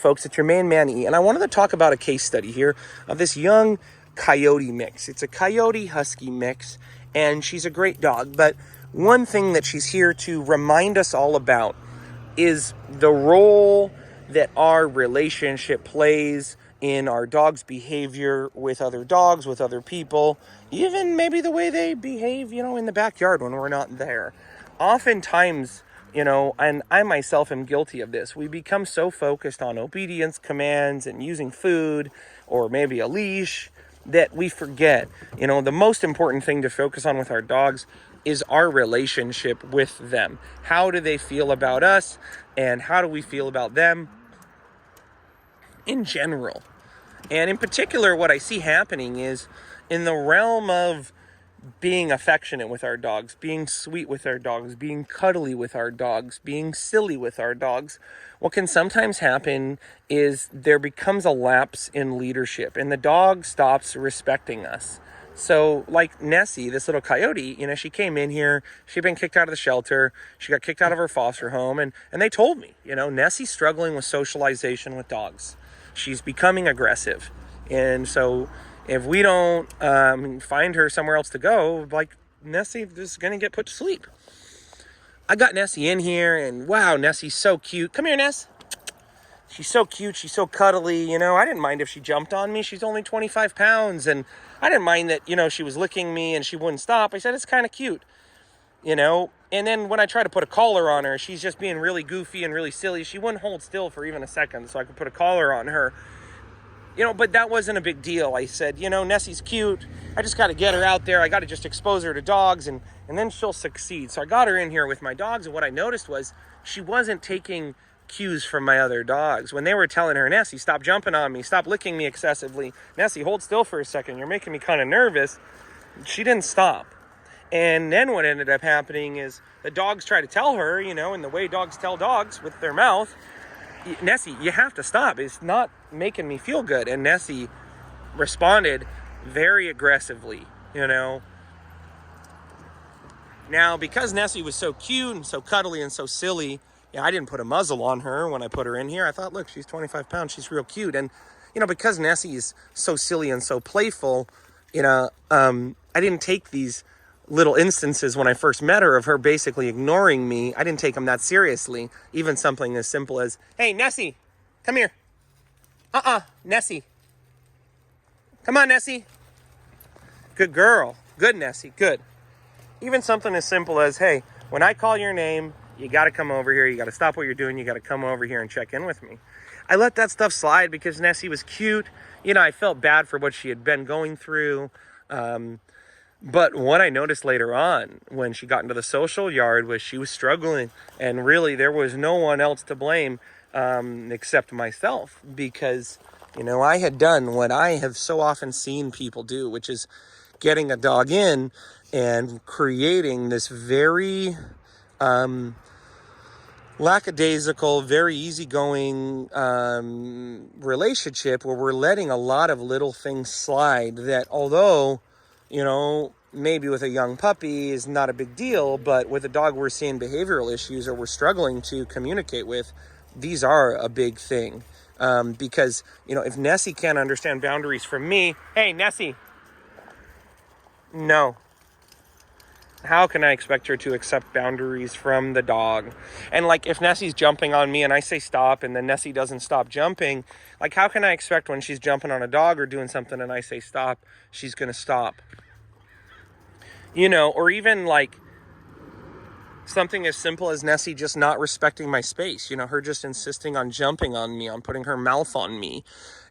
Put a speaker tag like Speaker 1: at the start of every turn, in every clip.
Speaker 1: Folks, it's your man Manny, and I wanted to talk about a case study here of this young coyote mix. It's a coyote husky mix, and she's a great dog, but one thing that she's here to remind us all about is the role that our relationship plays in our dog's behavior with other dogs, with other people, even maybe the way they behave, in the backyard when we're not there. Oftentimes, and I myself am guilty of this, we become so focused on obedience commands and using food or maybe a leash that we forget, the most important thing to focus on with our dogs is our relationship with them. How do they feel about us, and how do we feel about them in general? And in particular, what I see happening is in the realm of being affectionate with our dogs, being sweet with our dogs, being cuddly with our dogs, being silly with our dogs, what can sometimes happen is there becomes a lapse in leadership and the dog stops respecting us. So like Nessie, this little coyote, she came in here, she'd been kicked out of the shelter, she got kicked out of her foster home, and they told me, Nessie's struggling with socialization with dogs. She's becoming aggressive. And so if we don't find her somewhere else to go, like Nessie is going to get put to sleep. I got Nessie in here, and wow, Nessie's so cute. Come here, Ness. She's so cute. She's so cuddly. I didn't mind if she jumped on me. She's only 25 pounds, and I didn't mind that, she was licking me and she wouldn't stop. I said, it's kind of cute, And then when I try to put a collar on her, she's just being really goofy and really silly. She wouldn't hold still for even a second, so I could put a collar on her. But that wasn't a big deal. I said, Nessie's cute. I just got to get her out there. I got to just expose her to dogs, and then she'll succeed. So I got her in here with my dogs, and what I noticed was she wasn't taking cues from my other dogs. When they were telling her, Nessie, stop jumping on me, stop licking me excessively. Nessie, hold still for a second. You're making me kind of nervous. She didn't stop. And then what ended up happening is the dogs try to tell her, in the way dogs tell dogs with their mouth, Nessie, you have to stop. It's not making me feel good. And Nessie responded very aggressively, Now, because Nessie was so cute and so cuddly and so silly, I didn't put a muzzle on her when I put her in here. I thought, look, she's 25 pounds. She's real cute. And, because Nessie is so silly and so playful, I didn't take these little instances when I first met her of her basically ignoring me. I didn't take them that seriously. Even something as simple as, hey, Nessie, come here. Nessie. Come on, Nessie. Good girl. Good, Nessie. Good. Even something as simple as, hey, when I call your name, you got to come over here. You got to stop what you're doing. You got to come over here and check in with me. I let that stuff slide because Nessie was cute. I felt bad for what she had been going through. But what I noticed later on when she got into the social yard was she was struggling, and really there was no one else to blame except myself, because, I had done what I have so often seen people do, which is getting a dog in and creating this very lackadaisical, very easygoing relationship where we're letting a lot of little things slide that, although maybe with a young puppy is not a big deal, but with a dog we're seeing behavioral issues or we're struggling to communicate with, these are a big thing. Because, if Nessie can't understand boundaries from me, hey, Nessie, no. How can I expect her to accept boundaries from the dog? And if Nessie's jumping on me and I say stop and then Nessie doesn't stop jumping, how can I expect when she's jumping on a dog or doing something and I say stop, she's going to stop? Or even something as simple as Nessie just not respecting my space, her just insisting on jumping on me, on putting her mouth on me,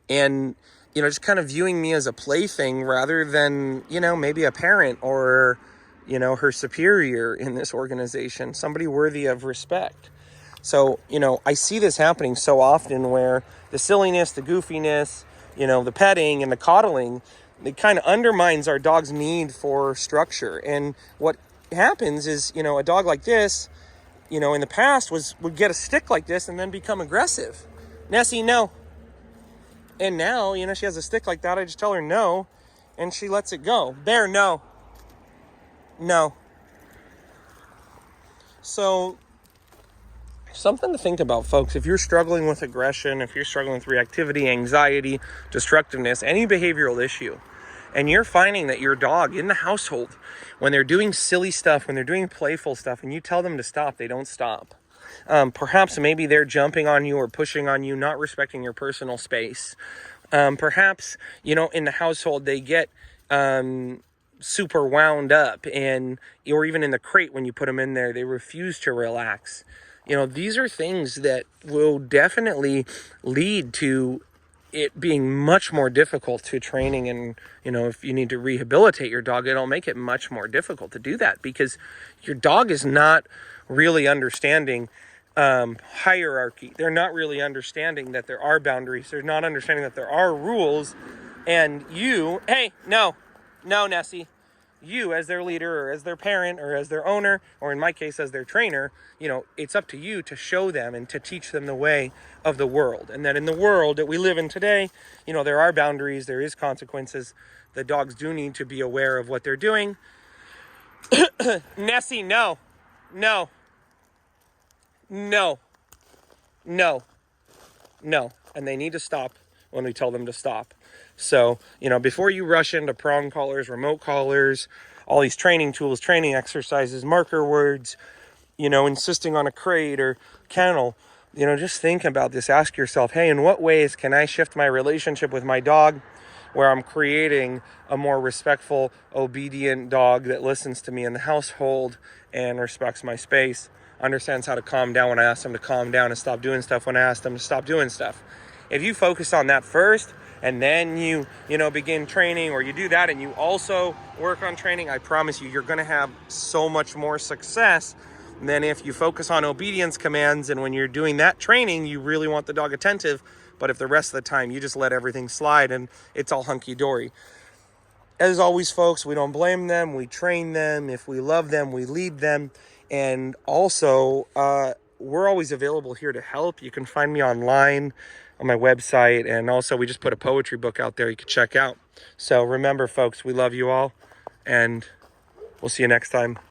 Speaker 1: and, just kind of viewing me as a plaything rather than, maybe a parent or, her superior in this organization, somebody worthy of respect. So, I see this happening so often where the silliness, the goofiness, the petting and the coddling, it kind of undermines our dog's need for structure. And what happens is, a dog like this, in the past would get a stick like this and then become aggressive. Nessie, no. And now, she has a stick like that. I just tell her no, and she lets it go. Bear, no. No. So Something to think about, folks. If you're struggling with aggression, if you're struggling with reactivity, anxiety, destructiveness, any behavioral issue, and you're finding that your dog in the household, when they're doing silly stuff, when they're doing playful stuff, and you tell them to stop, they don't stop. Perhaps maybe they're jumping on you or pushing on you, not respecting your personal space. Perhaps, in the household, they get super wound up, or even in the crate when you put them in there, they refuse to relax. These are things that will definitely lead to it being much more difficult to training. And, if you need to rehabilitate your dog, it'll make it much more difficult to do that, because your dog is not really understanding hierarchy. They're not really understanding that there are boundaries. They're not understanding that there are rules. And hey, no, Nessie. You, as their leader or as their parent or as their owner, or in my case as their trainer, it's up to you to show them and to teach them the way of the world. And that in the world that we live in today, there are boundaries, there is consequences. The dogs do need to be aware of what they're doing. Nessie, no. And they need to stop when we tell them to stop. So, before you rush into prong collars, remote collars, all these training tools, training exercises, marker words, insisting on a crate or kennel, just think about this. Ask yourself, hey, in what ways can I shift my relationship with my dog where I'm creating a more respectful, obedient dog that listens to me in the household and respects my space, understands how to calm down when I ask them to calm down and stop doing stuff when I ask them to stop doing stuff. If you focus on that first, and then you begin training, or you do that and you also work on training, I promise you're going to have so much more success than if you focus on obedience commands, and when you're doing that training, you really want the dog attentive, but if the rest of the time you just let everything slide and it's all hunky-dory. As always, folks, we don't blame them, we train them. If we love them, we lead them. And also, we're always available here to help. You can find me online on my website, and also we just put a poetry book out there you can check out. So remember, folks, we love you all, and we'll see you next time.